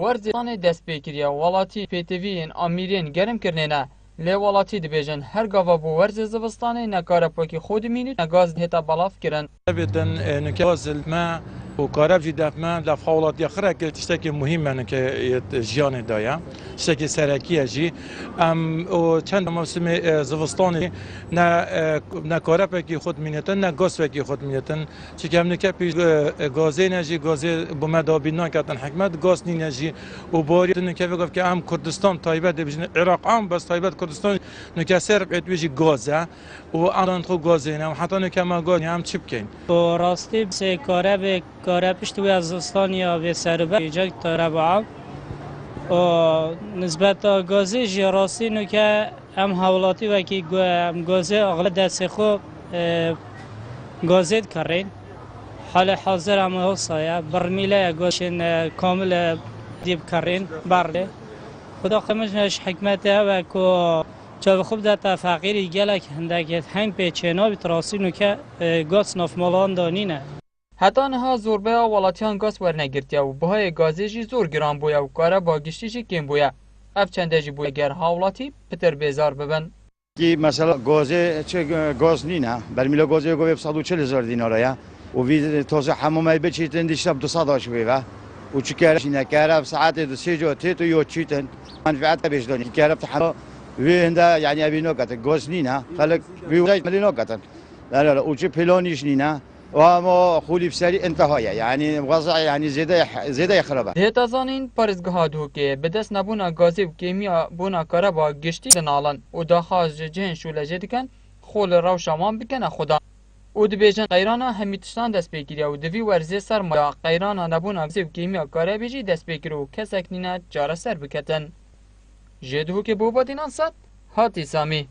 ورزان دست بکریا ولاتی پیتوین امیرین گرم کرنه لی ولاتی دبیجن هر گاوا بو ورز زبستانه نکاره پاکی خود مینید نگاز هتا بلاف کرن. بدن نکاز الماء وكهرب جدا ما لفاولات يخرج تشتكي مهمة نك جيان دايا تشتكي سركية جي وكان موسم زفستاني نا كهرب كي خود منيتن نا غاز كي خود منيتن شكام نكابي غازي نجي غازي بمدى بنا كاتن حكمت غاز نجي وباري نكابي قف كأهم كردستان طيبة دبجن العراق عام بس طيبة كردستان نكسر بيجي غازة وأنا خو غازينا وحتى نكما غاز هم چيبكين. راستی سه کاره پشت وی از استانیا به سربه ایجاد ترابع و نسبت گازی جراستی نو که ام حوالاتی و کی گازی اغلب دست خو گازید کردن حال حاضر هم هستایا برمیله گاشن کامل دیب کردن برده خدا خمش حکمت و کو چه خوب دت فقیری گله هندگی هنگ پیچنا بیتراسی نو که گاز نفمالان دانینه حتی نها زوربه ولاتیان گاز ورنگرتیا و بهای گازی جی زور گران بویا و کاره با گشتی جی کم بویا اف چنده جی بویا گر هاولاتی پتر بیزار ببن کی مثلا گازه چه گاز نینه برمیلا گازه گوی 140,000 دیناره و وی تازه حمومه بچیتن دیشب 200 شویه و چی کارش نکاره ساعت دو سه جو تیتو یو چیتن منفعت بیشتری کاره تحمل وی هنده یعنی ابی نکات گاز نینه خلق وی ولی ملی نکاتن لا و چه پلانیش نینه وما خولي بسري انتهايا يعني وضع يعني زيادة يخربه. هتا زانين پارزگاه دوکه بدست نبونا گازی و کیمیا بونا کاره با گشتی دنالن و داخاز جهن شولجه دکن خول رو شامان بکن خدا. و دبیجن قیرانا همیتشتان دست بگیریا و دوی ورزی سر مایا قیرانا نبونا گازی و کیمیا کاره بیجی دست بگیرو کسک نینا جاره سر بکتن. جدهو که بو با دینان سد هاتی سامی.